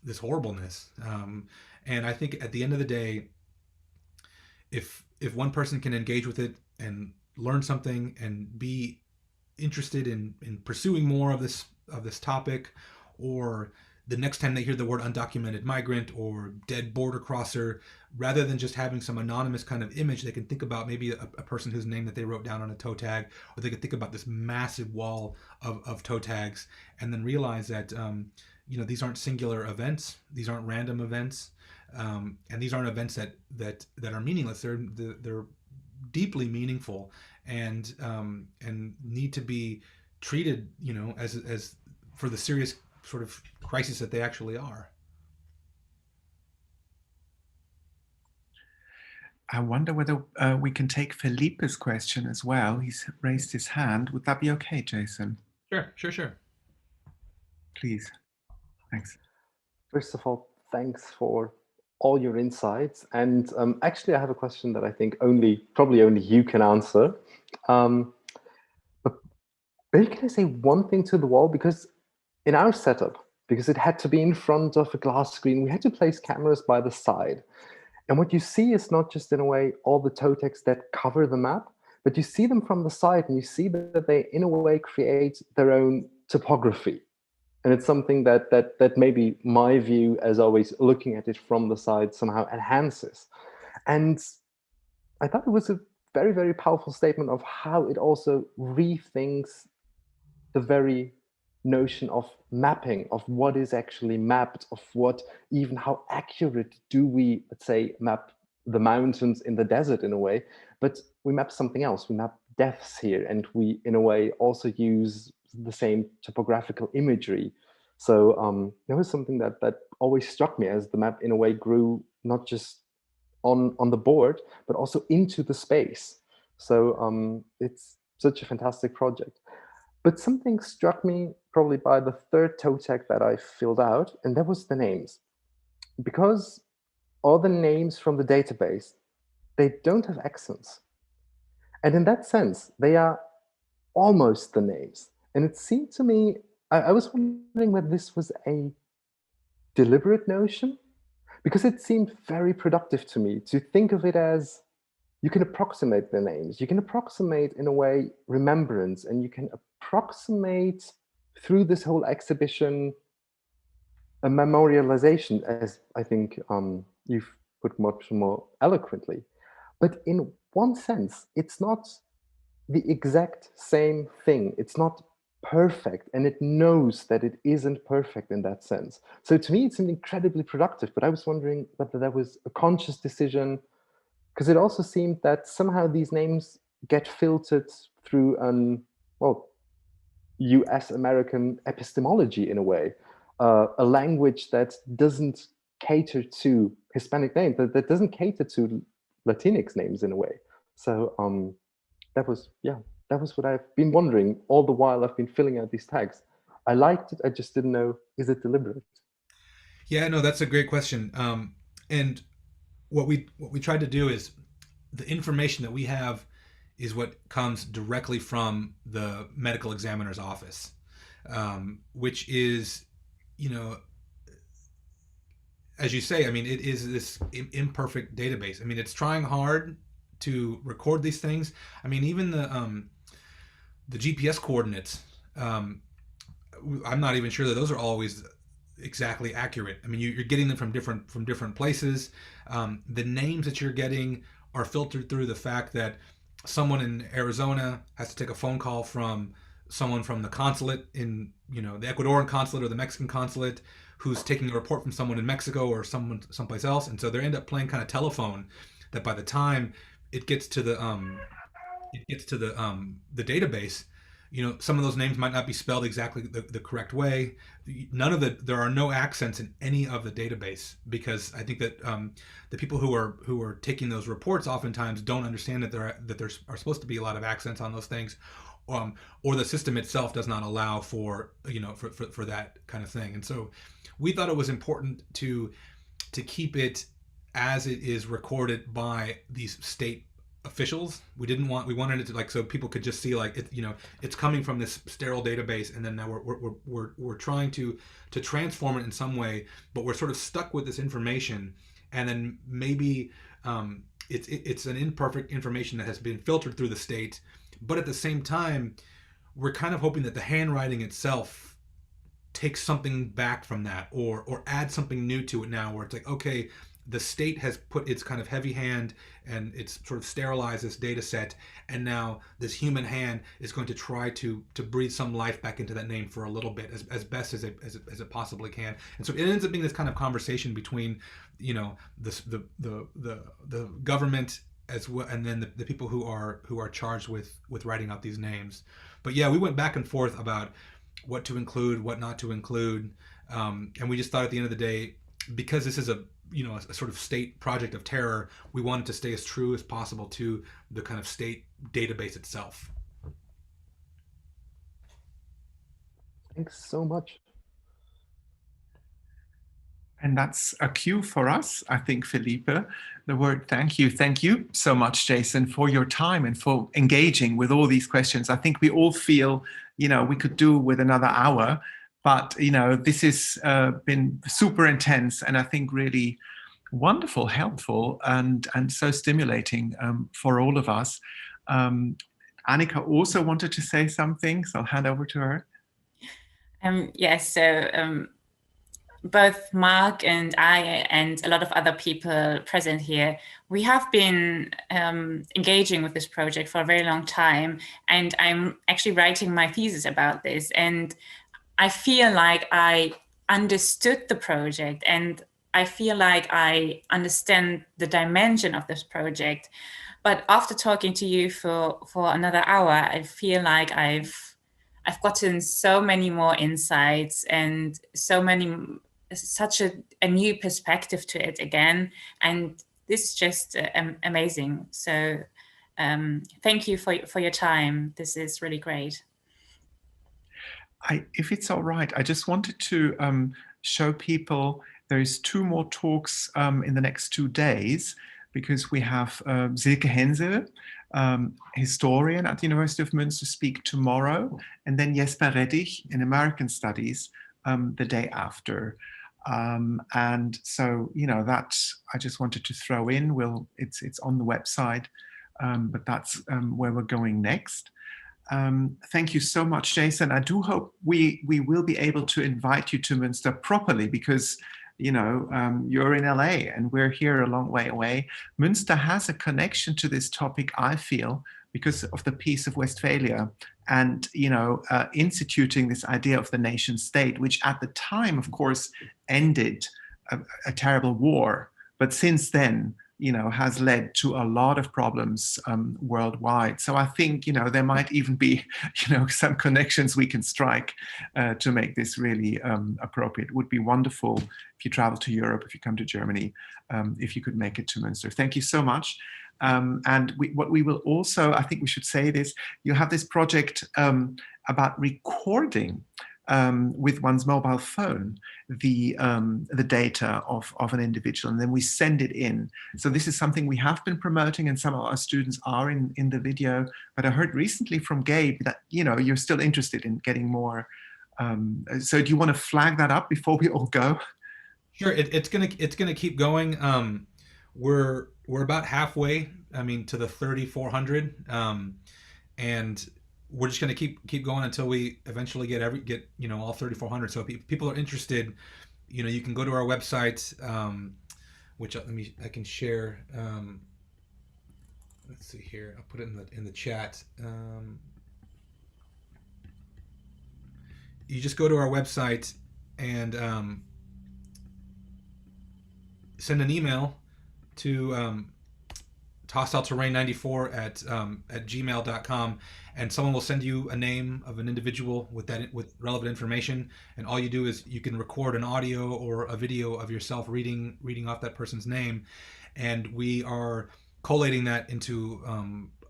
this horribleness. And I think at the end of the day, if one person can engage with it and learn something and be interested in pursuing more of this topic, or the next time they hear the word undocumented migrant or dead border crosser, rather than just having some anonymous kind of image, they can think about maybe a person whose name that they wrote down on a toe tag, or they could think about this massive wall of toe tags, and then realize that these aren't singular events, these aren't random events, and these aren't events that are meaningless. They're deeply meaningful, and need to be treated as for the serious sort of crisis that they actually are. I wonder whether we can take Felipe's question as well. He's raised his hand. Would that be okay, Jason? Sure. Please. Thanks. First of all, thanks for all your insights. And actually, I have a question that I think probably only you can answer. But maybe can I say one thing to the wall? Because in our setup, because it had to be in front of a glass screen, we had to place cameras by the side. And what you see is not just, in a way, all the toe tags that cover the map, but you see them from the side, and you see that they, in a way, create their own topography. And it's something that maybe my view, as always, looking at it from the side, somehow enhances. And I thought it was a very, very powerful statement of how it also rethinks the very notion of mapping, of what is actually mapped, of even how accurate do we, let's say, map the mountains in the desert in a way, but we map something else. We map deaths here, and we, in a way, also use the same topographical imagery. So there was something that always struck me as the map, in a way, grew not just on the board, but also into the space. So it's such a fantastic project. But something struck me probably by the third toe tag that I filled out, and that was the names. Because all the names from the database, they don't have accents. And in that sense, they are almost the names. And it seemed to me, I was wondering whether this was a deliberate notion, because it seemed very productive to me to think of it as you can approximate the names, you can approximate, in a way, remembrance, and you can approximate through this whole exhibition a memorialization, as I think you've put much more eloquently. But in one sense, it's not the exact same thing. It's not perfect, and it knows that it isn't perfect in that sense. So to me, it's incredibly productive, but I was wondering whether that was a conscious decision, because it also seemed that somehow these names get filtered through well, US American epistemology in a way, a language that doesn't cater to Hispanic names, that doesn't cater to Latinx names in a way. So that was what I've been wondering all the while I've been filling out these tags. I liked it, I just didn't know, is it deliberate? Yeah, no, that's a great question. And what we tried to do is, the information that we have is what comes directly from the medical examiner's office, which is, you know, as you say, I mean, it is this imperfect database. I mean, it's trying hard to record these things. I mean, even the GPS coordinates, I'm not even sure that those are always exactly accurate. I mean, you're getting them from different places. The names that you're getting are filtered through the fact that someone in Arizona has to take a phone call from someone from the consulate in, you know, the Ecuadorian consulate or the Mexican consulate, who's taking a report from someone in Mexico or someplace else, and so they end up playing kind of telephone. That by the time it gets to the database, you know, some of those names might not be spelled exactly the correct way. There are no accents in any of the database, because I think that the people who are taking those reports oftentimes don't understand that there are supposed to be a lot of accents on those things, or the system itself does not allow for, you know, for that kind of thing. And so we thought it was important to keep it as it is recorded by these state officials. We wanted it to, like, so people could just see, like, it, you know, it's coming from this sterile database, and then now we're trying to transform it in some way, but we're sort of stuck with this information, and then maybe it's an imperfect information that has been filtered through the state, but at the same time, we're kind of hoping that the handwriting itself takes something back from that, or add something new to it now, where it's like, okay, the state has put its kind of heavy hand and it's sort of sterilized this data set, and now this human hand is going to try to breathe some life back into that name for a little bit, as best as it possibly can. And so it ends up being this kind of conversation between, you know, the government as well, and then the people who are charged with writing out these names. But yeah, we went back and forth about what to include, what not to include, and we just thought at the end of the day, because this is a sort of state project of terror, we wanted to stay as true as possible to the kind of state database itself. Thanks so much. And that's a cue for us, I think, Felipe. The word thank you. Thank you so much, Jason, for your time and for engaging with all these questions. I think we all feel, you know, we could do with another hour, but, you know, this has been super intense, and I think really wonderful, helpful, and so stimulating for all of us. Annika also wanted to say something, so I'll hand over to her. Yes, so both Mark and I and a lot of other people present here, we have been engaging with this project for a very long time, and I'm actually writing my thesis about this, and I feel like I understood the project, and I feel like I understand the dimension of this project. But after talking to you for another hour, I feel like I've gotten so many more insights and such a new perspective to it again. And this is just amazing. So thank you for your time. This is really great. If it's all right, I just wanted to show people there's 2 more talks in the next 2 days, because we have Silke Hensel, historian at the University of Münster, speak tomorrow, and then Jesper Reddich in American Studies the day after. And so, you know, that's, I just wanted to throw in, it's on the website, but that's where we're going next. Thank you so much, Jason. I do hope we will be able to invite you to Münster properly, because you know, you're in LA and we're here a long way away. Münster has a connection to this topic, I feel, because of the Peace of Westphalia and, you know, instituting this idea of the nation state, which at the time, of course, ended a terrible war. But since then, you know, has led to a lot of problems worldwide. So I think, you know, there might even be, you know, some connections we can strike to make this really appropriate. It would be wonderful if you travel to Europe, if you come to Germany, if you could make it to Münster. Thank you so much. And what we will also, I think we should say this, you have this project about recording with one's mobile phone the data of an individual, and then we send it in. So this is something we have been promoting, and some of our students are in the video. But I heard recently from Gabe that, you know, you're still interested in getting more. So do you want to flag that up before we all go? Sure, it's gonna keep going. We're about halfway. I mean, to the 3,400, and we're just going to keep going until we eventually get you know, all 3,400. So if people are interested, you know, you can go to our website, which I can share. Let's see here. I'll put it in the chat. You just go to our website and send an email to hostile-terrain94 at gmail.com, and someone will send you a name of an individual with relevant information, and all you do is you can record an audio or a video of yourself reading off that person's name, and we are collating that into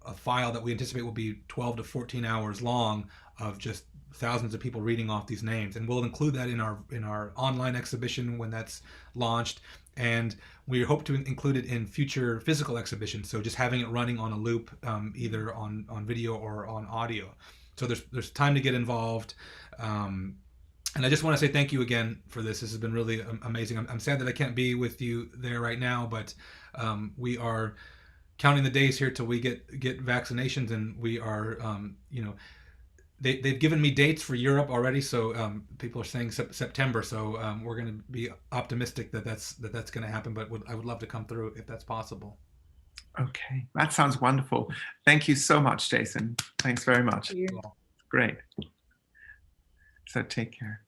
a file that we anticipate will be 12 to 14 hours long of just thousands of people reading off these names, and we'll include that in our online exhibition when that's launched. And we hope to include it in future physical exhibitions. So just having it running on a loop, either on video or on audio. So there's time to get involved. And I just want to say thank you again for this. This has been really amazing. I'm sad that I can't be with you there right now, but we are counting the days here till we get vaccinations, and we are, you know, they've given me dates for Europe already, so people are saying September. So we're going to be optimistic that's going to happen. But I would love to come through if that's possible. Okay, that sounds wonderful. Thank you so much, Jason. Thanks very much. Thank you. Great. So take care.